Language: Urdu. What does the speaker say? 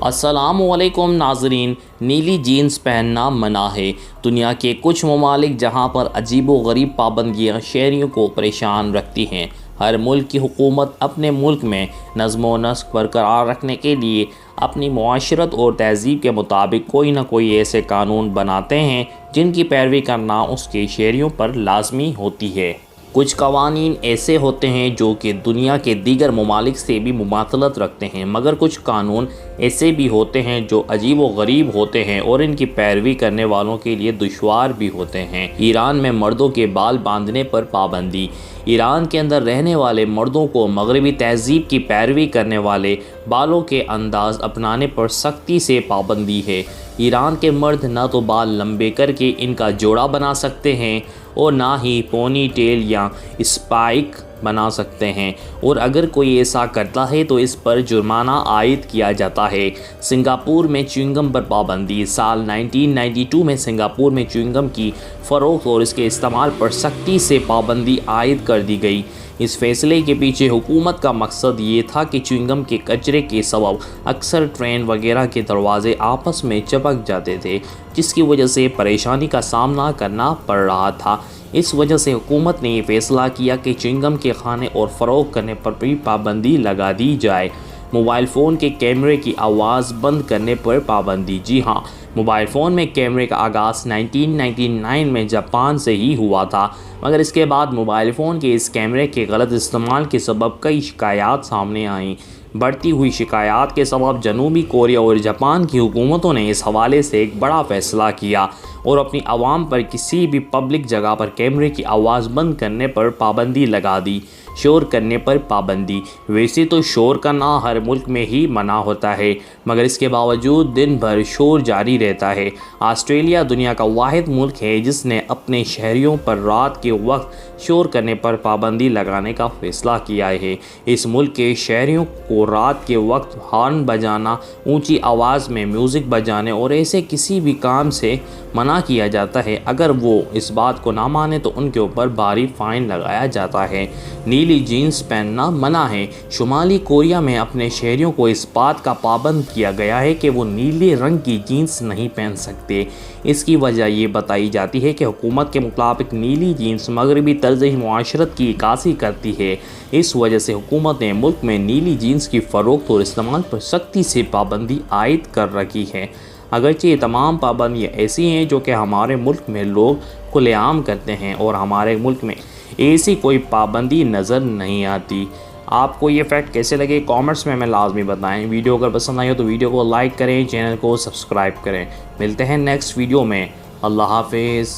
السلام علیکم ناظرین، نیلی جینز پہننا منع ہے۔ دنیا کے کچھ ممالک جہاں پر عجیب و غریب پابندیاں شہریوں کو پریشان رکھتی ہیں، ہر ملک کی حکومت اپنے ملک میں نظم و نسق برقرار رکھنے کے لیے اپنی معاشرت اور تہذیب کے مطابق کوئی نہ کوئی ایسے قانون بناتے ہیں جن کی پیروی کرنا اس کے شہریوں پر لازمی ہوتی ہے۔ کچھ قوانین ایسے ہوتے ہیں جو کہ دنیا کے دیگر ممالک سے بھی مماثلت رکھتے ہیں، مگر کچھ قانون ایسے بھی ہوتے ہیں جو عجیب و غریب ہوتے ہیں اور ان کی پیروی کرنے والوں کے لیے دشوار بھی ہوتے ہیں۔ ایران میں مردوں کے بال باندھنے پر پابندی۔ ایران کے اندر رہنے والے مردوں کو مغربی تہذیب کی پیروی کرنے والے بالوں کے انداز اپنانے پر سختی سے پابندی ہے۔ ایران کے مرد نہ تو بال لمبے کر کے ان کا جوڑا بنا سکتے ہیں اور نہ ہی پونی ٹیل یا اسپائک بنا سکتے ہیں، اور اگر کوئی ایسا کرتا ہے تو اس پر جرمانہ عائد کیا جاتا ہے۔ سنگاپور میں چیونگم پر پابندی۔ سال 1992 میں سنگاپور میں چیونگم کی فروخت اور اس کے استعمال پر سختی سے پابندی عائد کر دی گئی۔ اس فیصلے کے پیچھے حکومت کا مقصد یہ تھا کہ چیونگم کے کچرے کے سبب اکثر ٹرین وغیرہ کے دروازے آپس میں چپک جاتے تھے، جس کی وجہ سے پریشانی کا سامنا کرنا پڑ رہا تھا۔ اس وجہ سے حکومت نے یہ فیصلہ کیا کہ چیونگم کے کھانے اور فروخت کرنے پر بھی پابندی لگا دی جائے۔ موبائل فون کے کیمرے کی آواز بند کرنے پر پابندی۔ جی ہاں، موبائل فون میں کیمرے کا آغاز 1999 میں جاپان سے ہی ہوا تھا، مگر اس کے بعد موبائل فون کے اس کیمرے کے غلط استعمال کے سبب کئی شکایات سامنے آئیں۔ بڑھتی ہوئی شکایات کے سبب جنوبی کوریا اور جاپان کی حکومتوں نے اس حوالے سے ایک بڑا فیصلہ کیا اور اپنی عوام پر کسی بھی پبلک جگہ پر کیمرے کی آواز بند کرنے پر پابندی لگا دی۔ شور کرنے پر پابندی۔ ویسے تو شور کرنا ہر ملک میں ہی منع ہوتا ہے، مگر اس کے باوجود دن بھر شور جاری رہتا ہے۔ آسٹریلیا دنیا کا واحد ملک ہے جس نے اپنے شہریوں پر رات کے وقت شور کرنے پر پابندی لگانے کا فیصلہ کیا ہے۔ اس ملک کے شہریوں کو رات کے وقت ہارن بجانا، اونچی آواز میں میوزک بجانے اور ایسے کسی بھی کام سے منع کیا جاتا ہے۔ اگر وہ اس بات کو نہ مانے تو ان کے اوپر بھاری فائن لگایا جاتا ہے۔ نیلی جینز پہننا منع ہے۔ شمالی کوریا میں اپنے شہریوں کو اس بات کا پابند کیا گیا ہے کہ وہ نیلے رنگ کی جینز نہیں پہن سکتے۔ اس کی وجہ یہ بتائی جاتی ہے کہ حکومت کے مطابق نیلی جینز مغربی طرز معاشرت کی عکاسی کرتی ہے۔ اس وجہ سے حکومت نے ملک میں نیلی جینز کی فروخت اور استعمال پر سختی سے پابندی عائد کر رکھی ہے۔ اگرچہ یہ تمام پابندیاں ایسی ہیں جو کہ ہمارے ملک میں لوگ کھلے عام کرتے ہیں اور ہمارے ملک میں ایسی کوئی پابندی نظر نہیں آتی۔ آپ کو یہ فیکٹ کیسے لگے کامنٹس میں ہمیں لازمی بتائیں۔ ویڈیو اگر پسند آئی ہو تو ویڈیو کو لائک کریں، چینل کو سبسکرائب کریں۔ ملتے ہیں نیکسٹ ویڈیو میں۔ اللہ حافظ۔